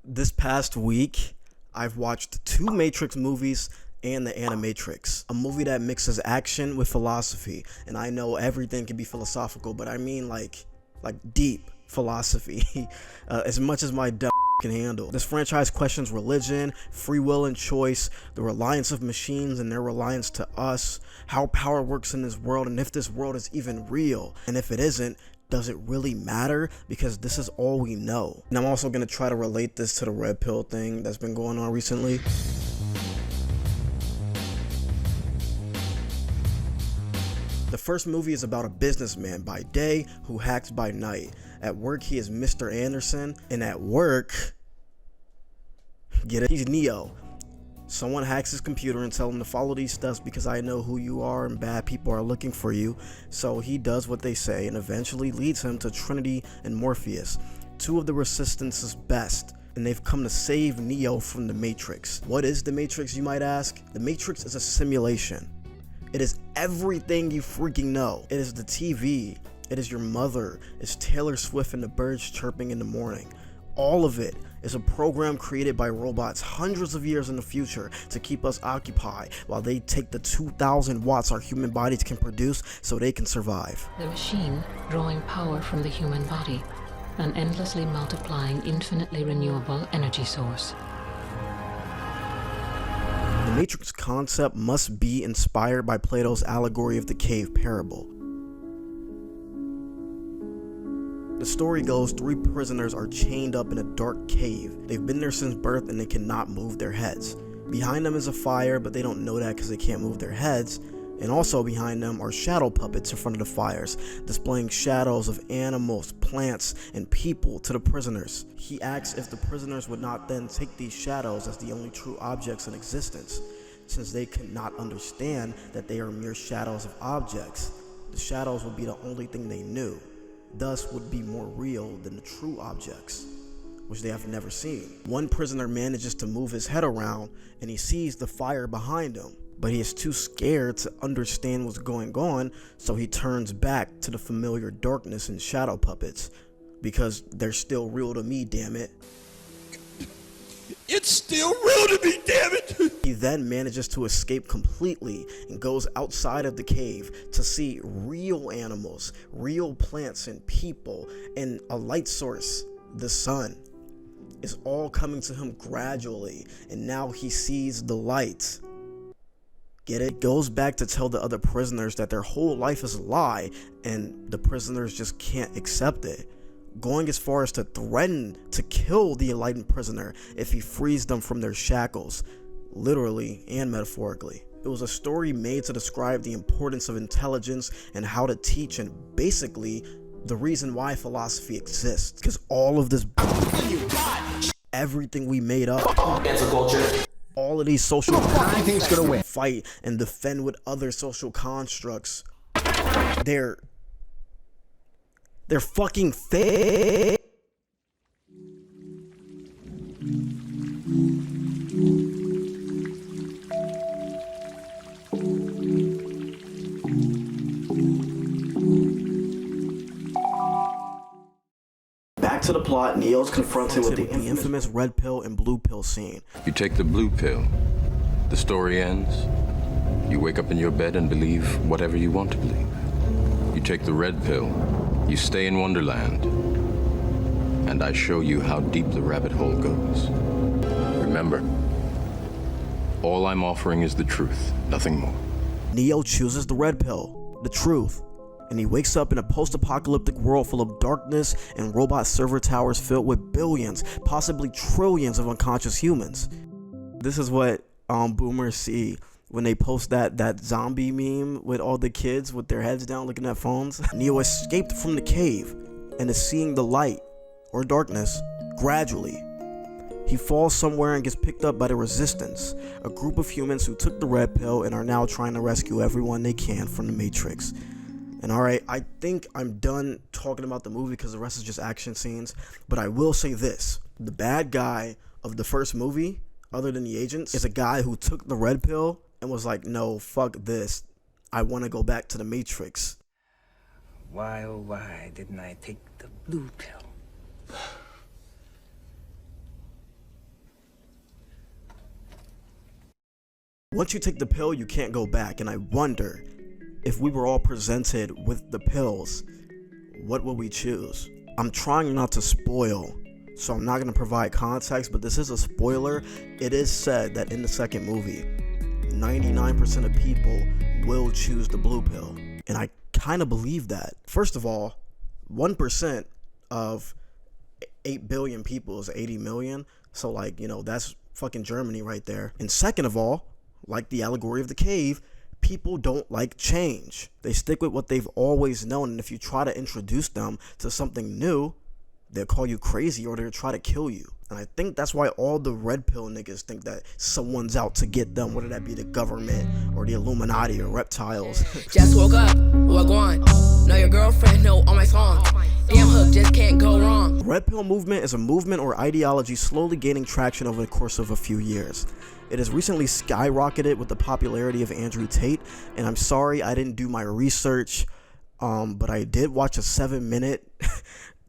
This past week, I've watched two Matrix movies and The Animatrix, a movie that mixes action with philosophy. And I know everything can be philosophical, but I mean like deep philosophy, as much as my dumb can handle. This franchise questions religion, free will and choice, the reliance of machines and their reliance to us, how power works in this world, and if this world is even real. And if it isn't, does it really matter? Because this is all we know. And I'm also going to try to relate this to the red pill thing that's been going on recently. The first movie is about a businessman by day who hacks by night. At work, he is Mr. Anderson, and at work, get it? He's Neo. Someone hacks his computer and tell him to follow these steps because I know who you are and bad people are looking for you. So he does what they say and eventually leads him to Trinity and Morpheus, two of the Resistance's best, and they've come to save Neo from the Matrix. What is the Matrix, you might ask? The Matrix is a simulation. It is everything you freaking know. It is the TV. It is your mother. It's Taylor Swift and the birds chirping in the morning. All of it is a program created by robots hundreds of years in the future to keep us occupied while they take the 2,000 watts our human bodies can produce so they can survive. The machine drawing power from the human body, an endlessly multiplying, infinitely renewable energy source. The Matrix concept must be inspired by Plato's allegory of the cave parable. The story goes, three prisoners are chained up in a dark cave. They've been there since birth and they cannot move their heads. Behind them is a fire, but they don't know that because they can't move their heads. And also behind them are shadow puppets in front of the fires, displaying shadows of animals, plants, and people to the prisoners. He asks if the prisoners would not then take these shadows as the only true objects in existence, since they could not understand that they are mere shadows of objects. The shadows would be the only thing they knew, thus would be more real than the true objects, which they have never seen. One prisoner manages to move his head around and he sees the fire behind him, but he is too scared to understand what's going on, so he turns back to the familiar darkness and shadow puppets, because they're still real to me, damn it. It's still real to me, damn it! He then manages to escape completely and goes outside of the cave to see real animals, real plants and people, and a light source, the sun, is all coming to him gradually, and now he sees the light. Get it? Goes back to tell the other prisoners that their whole life is a lie, and the prisoners just can't accept it, going as far as to threaten to kill the enlightened prisoner if he frees them from their shackles, literally and metaphorically. It was a story made to describe the importance of intelligence and how to teach, and basically the reason why philosophy exists, because all of this everything we made up, cancel culture. all of these social Anything's gonna win. fight and defend with other social constructs, they're fucking fake. Back to the plot, Neo's confronted with the infamous red pill and blue pill scene. You take the blue pill, the story ends. You wake up in your bed and believe whatever you want to believe. You take the red pill, you stay in Wonderland, and I show you how deep the rabbit hole goes. Remember, all I'm offering is the truth, nothing more. Neo chooses the red pill, the truth, and he wakes up in a post-apocalyptic world full of darkness and robot server towers filled with billions, possibly trillions of unconscious humans. This is what boomers see when they post that zombie meme with all the kids with their heads down looking at phones. Neo escaped from the cave and is seeing the light, or darkness, gradually. He falls somewhere and gets picked up by the Resistance, a group of humans who took the red pill and are now trying to rescue everyone they can from the Matrix. And alright, I think I'm done talking about the movie because the rest is just action scenes, but I will say this. The bad guy of the first movie, other than the agents, is a guy who took the red pill and was like, no, fuck this. I want to go back to the Matrix. Why, oh why didn't I take the blue pill? Once you take the pill, you can't go back, and I wonder if we were all presented with the pills, what would we choose? I'm trying not to spoil, so I'm not going to provide context, but this is a spoiler. It is said that in the second movie, 99% of people will choose the blue pill, and I kind of believe that. First of all, 1% of 8 billion people is 80 million, so like, you know, that's fucking Germany right there. And second of all, like the allegory of the cave, people don't like change. They stick with what they've always known, and if you try to introduce them to something new, they'll call you crazy or they'll try to kill you. And I think that's why all the red pill niggas think that someone's out to get them, whether that be the government or the Illuminati or reptiles. Just woke up, what going? Know your girlfriend, know all my songs. Damn hook, just can't go wrong. The red pill movement is a movement or ideology slowly gaining traction over the course of a few years. It has recently skyrocketed with the popularity of Andrew Tate, and I'm sorry I didn't do my research, but I did watch a 7-minute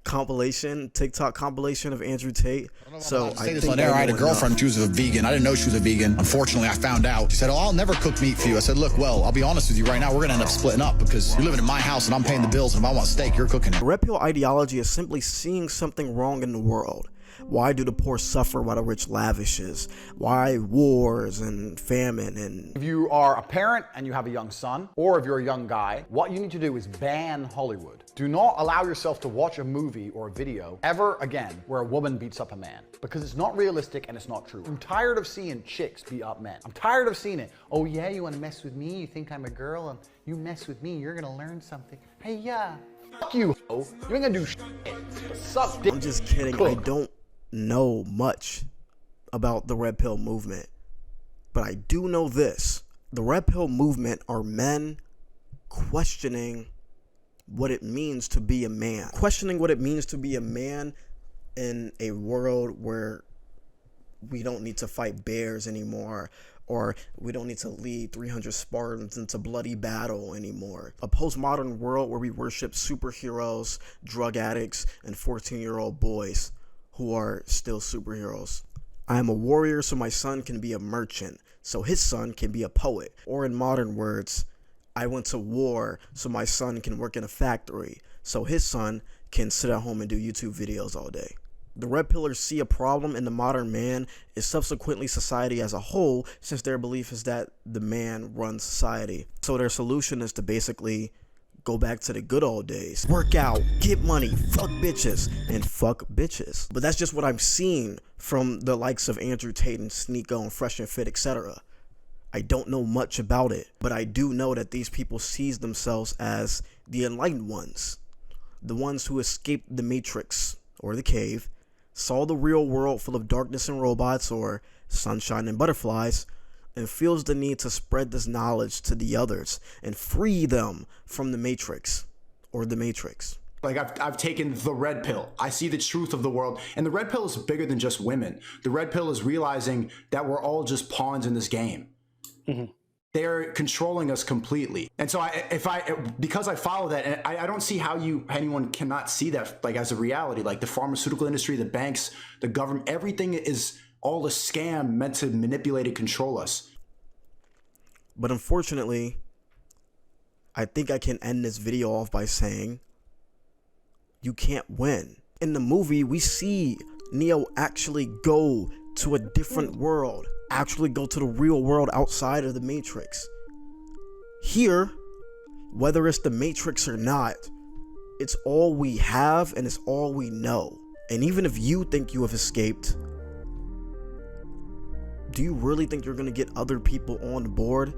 TikTok compilation of Andrew Tate. So I think on air, I had a girlfriend, she was a vegan. I didn't know she was a vegan. Unfortunately, I found out. She said, "Oh, I'll never cook meat for you." I said, "Look, well, I'll be honest with you right now. We're gonna end up splitting up because you're living in my house and I'm paying the bills, and if I want steak, you're cooking it." Red pill ideology is simply seeing something wrong in the world. Why do the poor suffer while the rich lavishes? Why wars and famine? And if you are a parent and you have a young son, or if you're a young guy, what you need to do is ban Hollywood. Do not allow yourself to watch a movie or a video ever again where a woman beats up a man, because it's not realistic and it's not true. I'm tired of seeing chicks beat up men. I'm tired of seeing it. "Oh yeah, you want to mess with me? You think I'm a girl, and you mess with me, you're gonna learn something." Hey, yeah, fuck you, ho. You ain't gonna do shit. Suck dick. I'm just kidding. I don't know much about the red pill movement, but I do know this: the red pill movement are men questioning what it means to be a man, questioning what it means to be a man in a world where we don't need to fight bears anymore, or we don't need to lead 300 Spartans into bloody battle anymore. A postmodern world where we worship superheroes, drug addicts, and 14-year-old boys who are still superheroes. I am a warrior, so my son can be a merchant, so his son can be a poet. Or in modern words, I went to war, so my son can work in a factory, so his son can sit at home and do YouTube videos all day. The red pillars see a problem in the modern man is subsequently society as a whole, since their belief is that the man runs society. So their solution is to basically go back to the good old days. Work out, get money, fuck bitches, and fuck bitches. But that's just what I'm seeing from the likes of Andrew Tate and Sneeko and Fresh and Fit, etc. I don't know much about it, but I do know that these people sees themselves as the enlightened ones. The ones who escaped the Matrix, or the cave, saw the real world full of darkness and robots, or sunshine and butterflies, and feels the need to spread this knowledge to the others and free them from the Matrix, or the Matrix. Like I've taken the red pill. I see the truth of the world. And the red pill is bigger than just women. The red pill is realizing that we're all just pawns in this game. Mm-hmm. They're controlling us completely. And so because I follow that, and I don't see how anyone cannot see that like as a reality. Like the pharmaceutical industry, the banks, the government, everything is all a scam meant to manipulate and control us. But unfortunately, I think I can end this video off by saying you can't win. In the movie, we see Neo actually go to a different world, actually go to the real world outside of the Matrix. Here, whether it's the Matrix or not, it's all we have and it's all we know. And even if you think you have escaped, do you really think you're gonna get other people on board?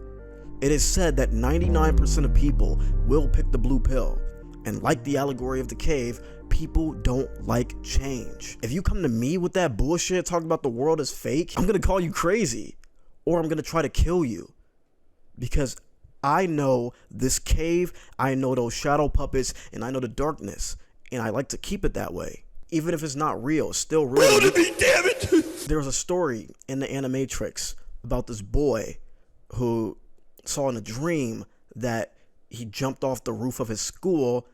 It is said that 99% of people will pick the blue pill. And like the allegory of the cave, people don't like change. If you come to me with that bullshit talking about the world is fake, I'm gonna call you crazy, or I'm gonna try to kill you. Because I know this cave, I know those shadow puppets, and I know the darkness. And I like to keep it that way. Even if it's not real, it's still real. Real to me, damn it! There was a story in the Animatrix about this boy who saw in a dream that he jumped off the roof of his school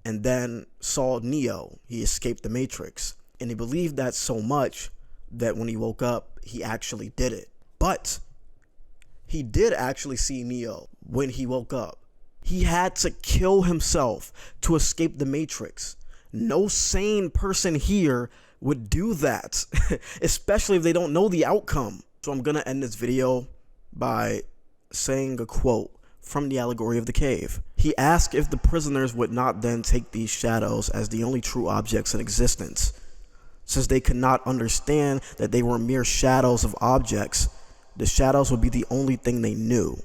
and then saw Neo. He escaped the Matrix. And he believed that so much that when he woke up, he actually did it. But He did actually see Neo when he woke up. He had to kill himself to escape the Matrix. No sane person here would do that, especially if they don't know the outcome. So I'm gonna end this video by saying a quote from the allegory of the cave. He asked if the prisoners would not then take these shadows as the only true objects in existence. Since they could not understand that they were mere shadows of objects, the shadows would be the only thing they knew,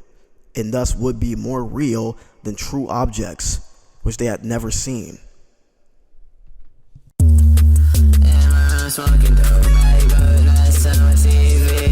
and thus would be more real than true objects, which they had never seen. Smoking dope, right? But last time I see